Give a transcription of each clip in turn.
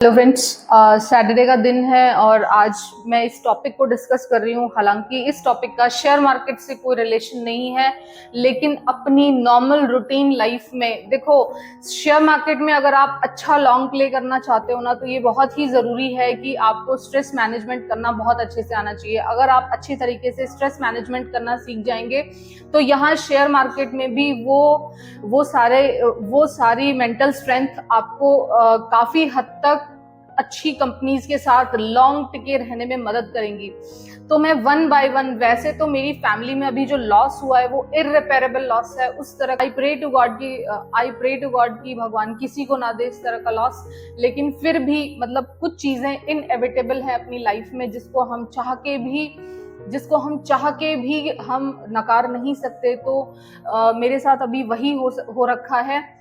Hello friends, Saturday का दिन है और आज मैं इस टॉपिक को डिस्कस कर रही हूँ। हालांकि इस टॉपिक का शेयर मार्केट से कोई रिलेशन नहीं है, लेकिन अपनी नॉर्मल रूटीन लाइफ में देखो, शेयर मार्केट में अगर आप अच्छा लॉन्ग प्ले करना चाहते हो ना, तो ये बहुत ही ज़रूरी है कि आपको स्ट्रेस मैनेजमेंट करना बहुत अच्छे से आना चाहिए। अगर आप अच्छी तरीके से स्ट्रेस मैनेजमेंट करना सीख जाएंगे तो यहाँ शेयर मार्केट में भी वो सारी मेंटल स्ट्रेंथ आपको काफ़ी हद तक अच्छी कंपनीज के साथ लॉन्ग टिके रहने में मदद करेंगी। तो मैं वन बाय वन, वैसे तो मेरी फैमिली में अभी जो लॉस हुआ है वो इररिपेरेबल लॉस है, उस तरह आई प्रे टू गॉड की भगवान किसी को ना दे इस तरह का लॉस। लेकिन फिर भी मतलब कुछ चीजें इनएविटेबल है अपनी लाइफ में जिसको हम चाह के भी हम नकार नहीं सकते। तो मेरे साथ अभी वही हो रखा है,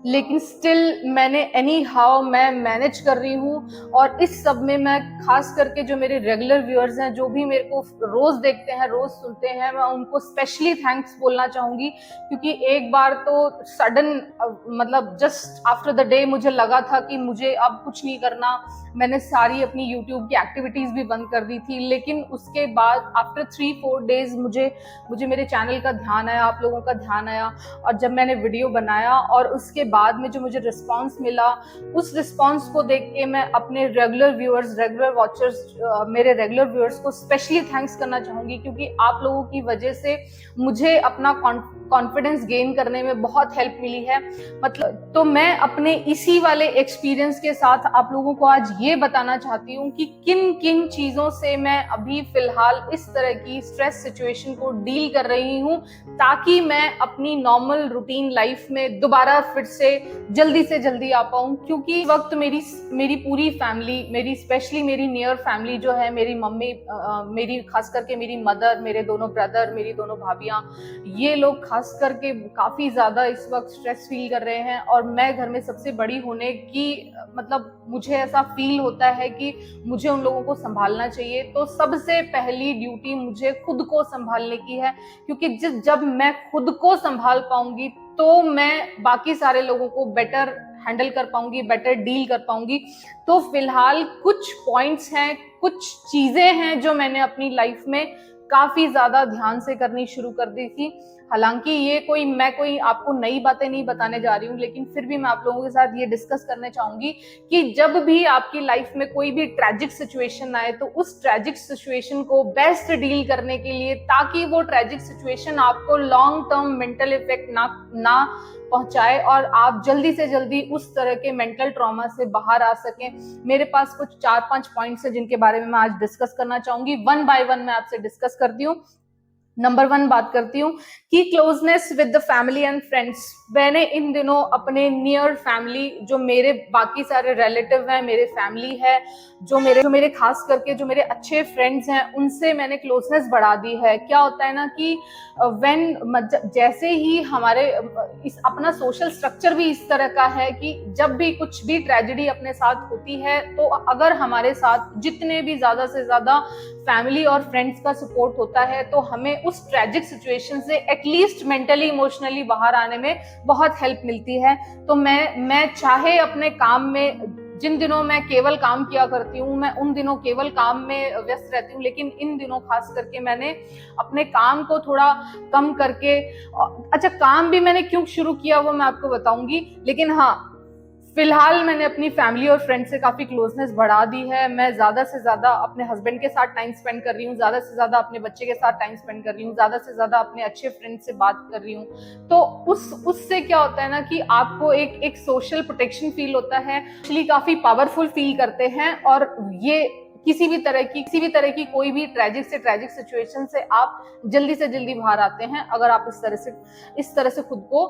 लेकिन स्टिल मैं मैनेज कर रही हूँ। और इस सब में मैं खास करके जो मेरे रेगुलर व्यूअर्स हैं, जो भी मेरे को रोज देखते हैं, रोज सुनते हैं, मैं उनको स्पेशली थैंक्स बोलना चाहूंगी। क्योंकि एक बार तो सडन मतलब जस्ट आफ्टर द डे मुझे लगा था कि मुझे अब कुछ नहीं करना। मैंने सारी अपनी यूट्यूब की एक्टिविटीज भी बंद कर दी थी, लेकिन उसके बाद आफ्टर 3-4 डेज मुझे मेरे चैनल का ध्यान आया, आप लोगों का ध्यान आया। और जब मैंने वीडियो बनाया और उसके बाद में जो मुझे रिस्पांस मिला, उस रिस्पांस को देख के मैं अपने रेगुलर वॉचर्स, मेरे रेगुलर व्यूअर्स को स्पेशली थैंक्स करना चाहूंगी। क्योंकि आप लोगों की वजह से मुझे अपना कॉन्फिडेंस गेन करने में बहुत हेल्प मिली है। मतलब तो मैं अपने इसी वाले एक्सपीरियंस के साथ आप लोगों को आज ये बताना चाहती हूँ कि किन किन चीजों से मैं अभी फिलहाल इस तरह की स्ट्रेस सिचुएशन को डील कर रही हूँ, ताकि मैं अपनी नॉर्मल रूटीन लाइफ में दोबारा फिर से जल्दी आ पाऊँ। क्योंकि वक्त मेरी पूरी फैमिली, स्पेशली मेरी नियर फैमिली जो है, मेरी मम्मी, मेरी खास करके मेरी मदर, मेरे दोनों ब्रदर, मेरी दोनों भाभियां, ये लोग खास करके काफी ज्यादा इस वक्त स्ट्रेस फील कर रहे हैं। और मैं घर में सबसे बड़ी होने की मतलब मुझे ऐसा फील होता है कि मुझे उन लोगों को संभालना चाहिए। तो सबसे पहली ड्यूटी मुझे खुद को संभालने की है, क्योंकि जब मैं खुद को संभाल पाऊंगी तो मैं बाकी सारे लोगों को बेटर हैंडल कर पाऊंगी, बेटर डील कर पाऊंगी। तो फिलहाल कुछ पॉइंट्स हैं, कुछ चीजें हैं जो मैंने अपनी लाइफ में काफी ज्यादा ध्यान से करनी शुरू कर दी थी। हालांकि मैं कोई आपको नई बातें नहीं बताने जा रही हूँ, लेकिन फिर भी मैं आप लोगों के साथ ये डिस्कस करना चाहूंगी कि जब भी आपकी लाइफ में कोई भी ट्रेजिक सिचुएशन आए, तो उस ट्रेजिक सिचुएशन को बेस्ट डील करने के लिए, ताकि वो ट्रेजिक सिचुएशन आपको लॉन्ग टर्म मेंटल इफेक्ट ना पहुंचाए और आप जल्दी से जल्दी उस तरह के मेंटल ट्रॉमा से बाहर आ सकें। मेरे पास कुछ 4-5 पॉइंट्स है जिनके बारे में मैं आज डिस्कस करना चाहूंगी। वन बाय वन मैं आपसे डिस्कस करती हूँ। नंबर 1 बात करती हूँ कि closeness with the family and friends. मैंने इन दिनों अपने नियर फैमिली, जो मेरे बाकी सारे रिलेटिव हैं, मेरे फैमिली है, जो मेरे खास करके जो मेरे अच्छे फ्रेंड्स हैं, उनसे मैंने क्लोजनेस बढ़ा दी है। क्या होता है ना कि जैसे ही हमारे अपना सोशल स्ट्रक्चर भी इस तरह का है कि जब भी कुछ भी ट्रेजेडी अपने साथ होती है, तो अगर हमारे साथ जितने भी ज्यादा से ज्यादा फैमिली और फ्रेंड्स का सपोर्ट होता है, तो हमें उस ट्रेजिक सिचुएशन से एटलीस्ट मेंटली इमोशनली बाहर आने में बहुत हेल्प मिलती है। तो मैं चाहे अपने काम में, जिन दिनों मैं केवल काम किया करती हूँ, मैं उन दिनों केवल काम में व्यस्त रहती हूँ, लेकिन इन दिनों खास करके मैंने अपने काम को थोड़ा कम करके, अच्छा काम भी मैंने क्यों शुरू किया वो मैं आपको बताऊंगी, लेकिन हाँ, फिलहाल मैंने अपनी फैमिली और फ्रेंड से काफी क्लोजनेस बढ़ा दी है। मैं ज्यादा से ज्यादा अपने हस्बैंड के साथ टाइम स्पेंड कर रही हूँ, ज्यादा से ज्यादा अपने बच्चे के साथ टाइम स्पेंड कर रही हूँ, ज्यादा से ज्यादा अपने अच्छे फ्रेंड से बात कर रही हूँ। तो उससे क्या होता है ना कि आपको एक सोशल प्रोटेक्शन फील होता है, एक्चुअली काफी पावरफुल फील करते हैं। और ये किसी भी तरह की कोई भी ट्रेजिक सिचुएशन से आप जल्दी से जल्दी बाहर आते हैं, अगर आप इस तरह से खुद को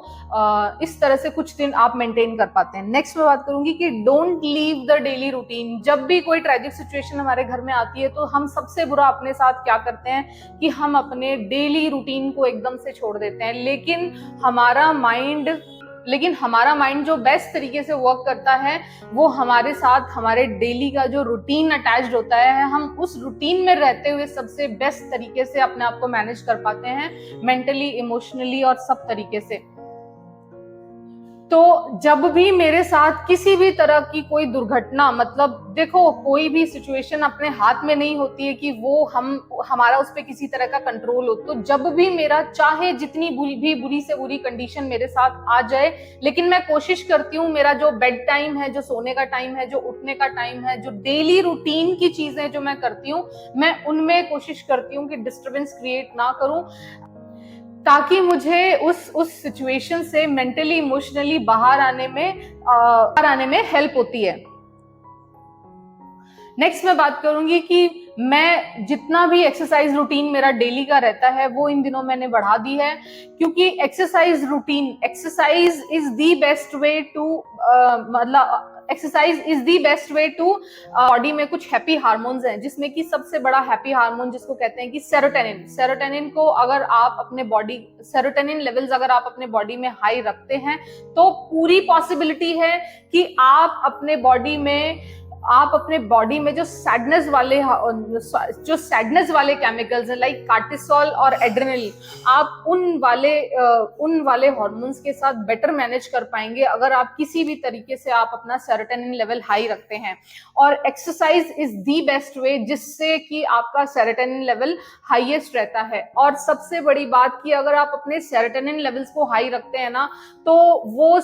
इस तरह से कुछ दिन आप मेंटेन कर पाते हैं। नेक्स्ट मैं बात करूंगी कि don't leave the daily routine. जब भी कोई ट्रेजिक सिचुएशन हमारे घर में आती है, तो हम सबसे बुरा अपने साथ क्या करते हैं कि हम अपने डेली रूटीन को एकदम से छोड़ देते हैं। लेकिन हमारा माइंड जो बेस्ट तरीके से वर्क करता है, वो हमारे साथ हमारे डेली का जो रूटीन अटैच्ड होता है, हम उस रूटीन में रहते हुए सबसे बेस्ट तरीके से अपने आप को मैनेज कर पाते हैं, मेंटली, इमोशनली और सब तरीके से। तो जब भी मेरे साथ किसी भी तरह की कोई दुर्घटना, मतलब देखो कोई भी सिचुएशन अपने हाथ में नहीं होती है कि वो हमारा उस पर किसी तरह का कंट्रोल हो, तो जब भी मेरा चाहे जितनी बुरी से बुरी कंडीशन मेरे साथ आ जाए, लेकिन मैं कोशिश करती हूँ मेरा जो बेड टाइम है, जो सोने का टाइम है, जो उठने का टाइम है, जो डेली रूटीन की चीजें जो मैं करती हूँ, मैं उनमें कोशिश करती हूँ कि डिस्टरबेंस क्रिएट ना करूं, ताकि मुझे उस सिचुएशन से मेंटली इमोशनली बाहर आने में हेल्प होती है। नेक्स्ट मैं बात करूंगी कि मैं जितना भी एक्सरसाइज रूटीन मेरा डेली का रहता है वो इन दिनों मैंने बढ़ा दी है, क्योंकि exercise is the best way to exercise is the best way to body में कुछ हैप्पी हार्मोन्स हैं, जिसमें कि सबसे बड़ा हैप्पी हार्मोन जिसको कहते हैं कि सेरोटोनिन को अगर आप अपने बॉडी सेरोटोनिन लेवल्स अगर आप अपने बॉडी में हाई रखते हैं तो पूरी पॉसिबिलिटी है कि आप अपने बॉडी में जो सैडनेस वाले केमिकल्स हैं लाइक कार्टिसोल और एड्रेनलिन, आप उन वाले हार्मोन्स के साथ बेटर मैनेज कर पाएंगे अगर आप किसी भी तरीके से आप अपना सेरोटोनिन लेवल हाई रखते हैं। और एक्सरसाइज इज दी बेस्ट वे जिससे कि आपका सेरोटोनिन लेवल हाईएस्ट रहता है। और सबसे बड़ी बात कि अगर आप अपने सेरोटोनिन लेवल्स को हाई रखते हैं ना, तो वो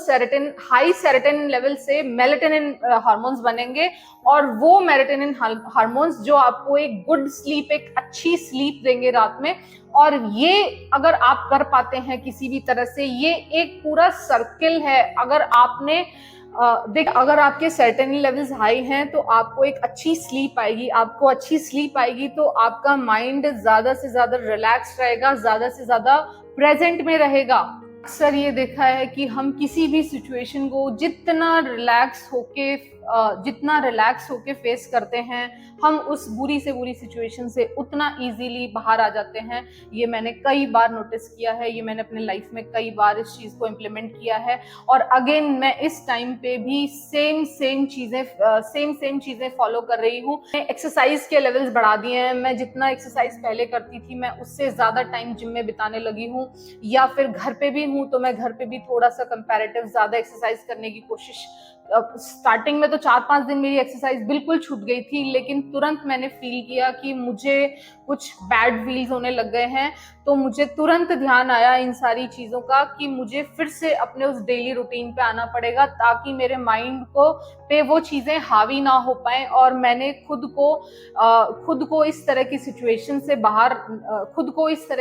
हाई सेरोटोनिन लेवल से मेलेटोनिन हार्मोन्स बनेंगे, और वो मेलेटोनिन हार्मोन्स जो आपको एक गुड स्लीप, एक अच्छी स्लीप देंगे रात में। और ये अगर आप कर पाते हैं किसी भी तरह से, ये एक पूरा सर्किल है। अगर आपके सेरोटोनिन लेवल्स हाई हैं तो आपको एक अच्छी स्लीप आएगी, तो आपका माइंड ज्यादा से ज्यादा रिलैक्स रहेगा, ज्यादा से ज्यादा प्रेजेंट में रहेगा। अक्सर ये देखा है कि हम किसी भी सिचुएशन को जितना रिलैक्स होके फेस करते हैं, हम उस बुरी से बुरी सिचुएशन से उतना इजीली बाहर आ जाते हैं। ये मैंने कई बार नोटिस किया है, ये मैंने अपने लाइफ में कई बार इस चीज को इम्प्लीमेंट किया है। और अगेन मैं इस टाइम पे भी सेम चीजें फॉलो कर रही हूँ। एक्सरसाइज के लेवल्स बढ़ा दिए हैं, मैं जितना एक्सरसाइज पहले करती थी मैं उससे ज्यादा टाइम जिम में बिताने लगी हूँ, या फिर घर पे भी हूँ तो मैं घर पे भी थोड़ा सा कंपैरेटिव ज्यादा एक्सरसाइज करने की कोशिश। स्टार्टिंग में तो 4-5 दिन मेरी एक्सरसाइज बिल्कुल छूट गई थी, लेकिन तुरंत मैंने फील किया कि मुझे कुछ बैड फील्स होने लग गए हैं, तो मुझे तुरंत ध्यान आया इन सारी चीजों का कि मुझे फिर से अपने उस डेली रूटीन पे आना पड़ेगा, ताकि मेरे माइंड पे वो चीजें हावी ना हो पाए। और मैंने खुद को इस तरह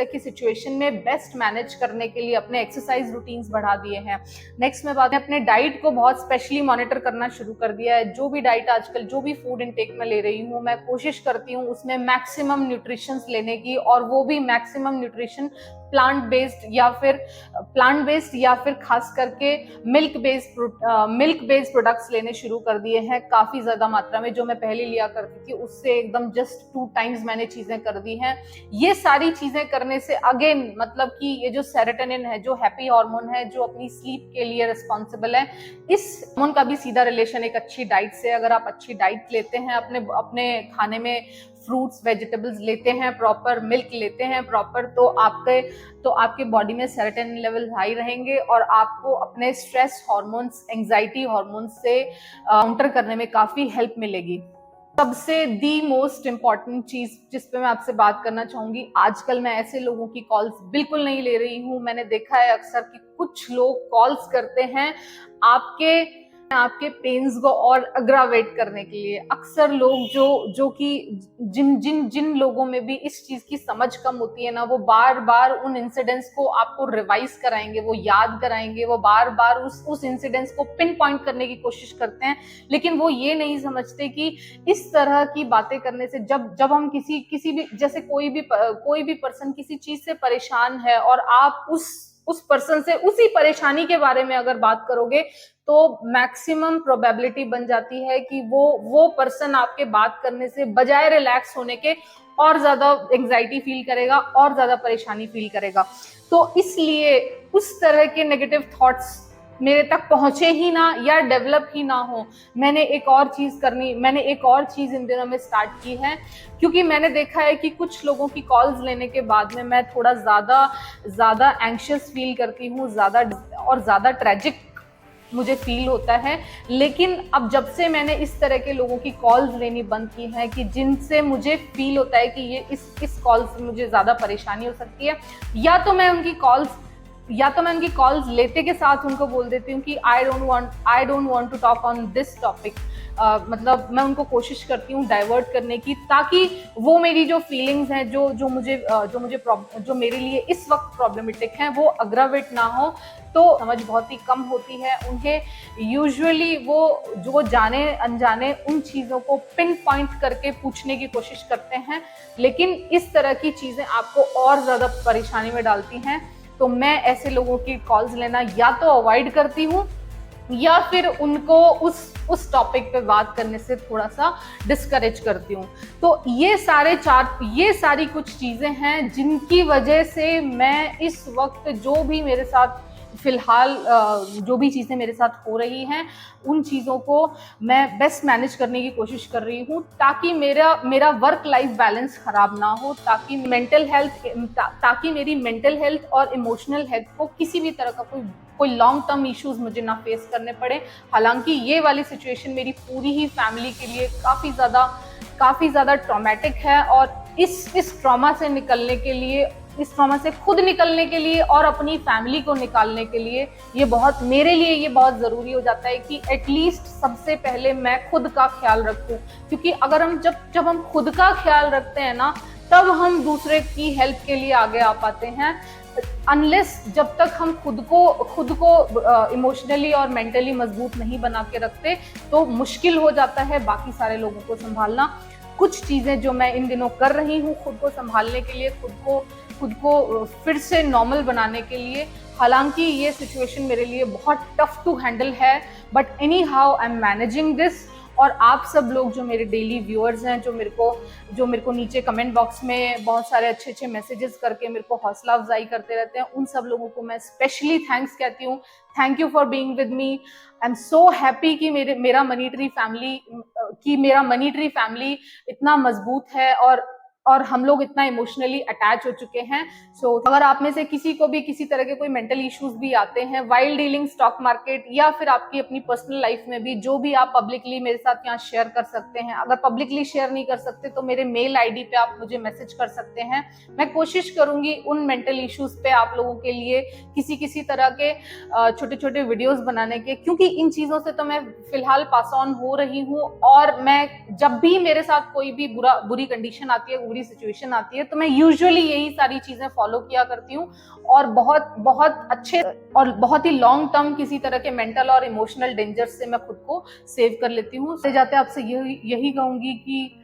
की सिचुएशन में बेस्ट मैनेज करने के लिए अपने एक्सरसाइज रूटीन्स बढ़ा दिए हैं। नेक्स्ट मैं बात अपने डाइट को बहुत स्पेशली मॉनिटर करना शुरू कर दिया है। जो भी डाइट आजकल, जो भी फूड इनटेक में ले रही हूँ, मैं कोशिश करती हूँ उसमें मैक्सिमम न्यूट्रिशन लेने की, और वो भी मैक्सिमम न्यूट्रिशन प्लांट बेस्ड या फिर खास करके मिल्क बेस्ड प्रोडक्ट्स लेने शुरू कर दिए हैं काफी ज्यादा मात्रा में। जो मैं पहले लिया करती थी उससे एकदम जस्ट 2 टाइम्स मैंने चीजें कर दी हैं। ये सारी चीजें करने से अगेन मतलब कि ये जो सेरोटोनिन है, जो हैप्पी हार्मोन है, जो अपनी स्लीप के लिए रिस्पॉन्सिबल है, इस हार्मोन का भी सीधा रिलेशन एक अच्छी डाइट से। अगर आप अच्छी डाइट लेते हैं, अपने खाने में फ्रूट्स वेजिटेबल्स लेते हैं प्रॉपर, मिल्क लेते हैं प्रॉपर, तो आपके बॉडी में सेरोटोनिन लेवल हाई रहेंगे, और आपको अपने स्ट्रेस हार्मोन्स, एंजाइटी हार्मोन्स से काउंटर करने में काफी हेल्प मिलेगी। सबसे दी मोस्ट इम्पॉर्टेंट चीज जिस पे मैं आपसे बात करना चाहूंगी, आजकल मैं ऐसे लोगों की कॉल्स बिल्कुल नहीं ले रही हूँ। मैंने देखा है अक्सर कि कुछ लोग कॉल्स करते हैं आपके पेन्स को और अग्रावेट करने के लिए। अक्सर लोग जो कि जिन लोगों में भी इस चीज की समझ कम होती है ना, वो बार बार उन इंसिडेंट्स को आपको रिवाइज कराएंगे, वो याद कराएंगे, वो बार बार उस इंसिडेंट्स को पिन पॉइंट करने की कोशिश करते हैं। लेकिन वो ये नहीं समझते कि इस तरह की बातें करने से जब हम किसी भी, जैसे कोई भी पर्सन किसी चीज से परेशान है और आप उस पर्सन से उसी परेशानी के बारे में अगर बात करोगे, तो मैक्सिमम प्रोबेबिलिटी बन जाती है कि वो पर्सन आपके बात करने से बजाय रिलैक्स होने के और ज्यादा एंजाइटी फील करेगा और ज्यादा परेशानी फील करेगा। तो इसलिए उस तरह के नेगेटिव थॉट्स मेरे तक पहुंचे ही ना या डेवलप ही ना हो, मैंने एक और चीज इन दिनों में स्टार्ट की है। क्योंकि मैंने देखा है कि कुछ लोगों की कॉल्स लेने के बाद में मैं थोड़ा ज्यादा एंग्शियस फील करती हूँ, ज्यादा ट्रेजिक मुझे फील होता है। लेकिन अब जब से मैंने इस तरह के लोगों की कॉल्स लेनी बंद की है कि जिनसे मुझे फील होता है कि ये इस कॉल से मुझे ज़्यादा परेशानी हो सकती है, या तो मैं उनकी कॉल्स लेते के साथ उनको बोल देती हूँ कि I don't want to talk on this topic. मतलब मैं उनको कोशिश करती हूँ डाइवर्ट करने की, ताकि वो मेरी जो फीलिंग्स हैं, जो मेरे लिए इस वक्त प्रॉब्लमेटिक हैं, वो अग्रावेट ना हो। तो समझ बहुत ही कम होती है उन्हें। यूजुअली वो जो जाने अनजाने उन चीज़ों को पिन पॉइंट करके पूछने की कोशिश करते हैं, लेकिन इस तरह की चीज़ें आपको और ज़्यादा परेशानी में डालती हैं। तो मैं ऐसे लोगों की कॉल्स लेना या तो अवॉइड करती हूँ, या फिर उनको उस टॉपिक पे बात करने से थोड़ा सा डिस्करेज करती हूँ। तो ये सारी कुछ चीज़ें हैं जिनकी वजह से मैं इस वक्त जो भी मेरे साथ फिलहाल जो भी चीज़ें मेरे साथ हो रही हैं, उन चीज़ों को मैं बेस्ट मैनेज करने की कोशिश कर रही हूँ, ताकि मेरा वर्क लाइफ बैलेंस खराब ना हो, ताकि मेरी मेंटल हेल्थ और इमोशनल हेल्थ को किसी भी तरह का कोई लॉन्ग टर्म इश्यूज मुझे ना फेस करने पड़े। हालांकि ये वाली सिचुएशन मेरी पूरी ही फैमिली के लिए काफ़ी ज़्यादा ट्रॉमेटिक है, और इस ट्रॉमा से निकलने के लिए, इस ट्रॉमा से खुद निकलने के लिए और अपनी फैमिली को निकालने के लिए मेरे लिए ये बहुत ज़रूरी हो जाता है कि एटलीस्ट सबसे पहले मैं खुद का ख्याल रखूं। क्योंकि अगर जब हम खुद का ख्याल रखते हैं ना, तब हम दूसरे की हेल्प के लिए आगे आ पाते हैं। अनलेस जब तक हम खुद को इमोशनली और मेंटली मजबूत नहीं बना के रखते, तो मुश्किल हो जाता है बाकी सारे लोगों को संभालना। कुछ चीज़ें जो मैं इन दिनों कर रही हूँ खुद को संभालने के लिए, खुद को फिर से नॉर्मल बनाने के लिए। हालांकि ये सिचुएशन मेरे लिए बहुत टफ टू हैंडल है, but any how I am managing this. और आप सब लोग जो मेरे डेली व्यूअर्स हैं, जो मेरे को नीचे कमेंट बॉक्स में बहुत सारे अच्छे मैसेजेस करके मेरे को हौसला अफजाई करते रहते हैं, उन सब लोगों को मैं स्पेशली थैंक्स कहती हूँ। Thank you for being with me. I am so happy कि मेरा मनी ट्री फैमिली इतना मजबूत है, और हम लोग इतना इमोशनली अटैच हो चुके हैं। सो अगर आप में से किसी को भी किसी तरह के कोई मेंटल इश्यूज भी आते हैं वाइल डीलिंग स्टॉक मार्केट, या फिर आपकी अपनी पर्सनल लाइफ में भी, जो भी आप पब्लिकली मेरे साथ यहाँ शेयर कर सकते हैं। अगर पब्लिकली शेयर नहीं कर सकते तो मेरे मेल आईडी पे आप मुझे मैसेज कर सकते हैं। मैं कोशिश करूंगी उन मेंटल इश्यूज पे आप लोगों के लिए किसी तरह के छोटे वीडियोज बनाने के, क्योंकि इन चीज़ों से तो मैं फिलहाल पास ऑन हो रही हूँ। और मैं जब भी मेरे साथ कोई भी बुरी कंडीशन आती है, बुरी सिचुएशन आती है, तो मैं यूजुअली यही सारी चीजें फॉलो किया करती हूँ, और बहुत अच्छे और बहुत ही लॉन्ग टर्म किसी तरह के मेंटल और इमोशनल डेंजर से मैं खुद को सेव कर लेती हूँ। से जाते आपसे यही कहूंगी कि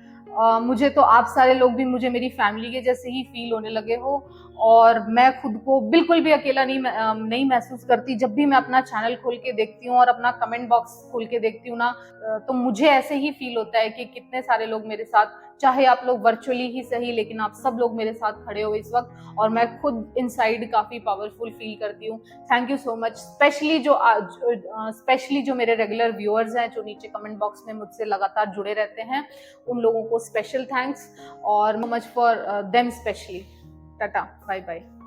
मुझे तो आप सारे लोग भी मुझे मेरी फैमिली के जैसे ही फील होने लगे हो, और मैं खुद को बिल्कुल भी अकेला नहीं महसूस करती। जब भी मैं अपना चैनल खोल के देखती हूँ और अपना कमेंट बॉक्स खोल के देखती हूँ ना, तो मुझे ऐसे ही फील होता है कि कितने सारे लोग मेरे साथ, चाहे आप लोग वर्चुअली ही सही, लेकिन आप सब लोग मेरे साथ खड़े हो इस वक्त, और मैं खुद इनसाइड काफ़ी पावरफुल फील करती हूँ। Thank you so much. Specially जो मेरे रेगुलर व्यूअर्स हैं, जो नीचे कमेंट बॉक्स में मुझसे लगातार जुड़े रहते हैं, उन लोगों को स्पेशल थैंक्स, और much for them specially. Tata, bye bye.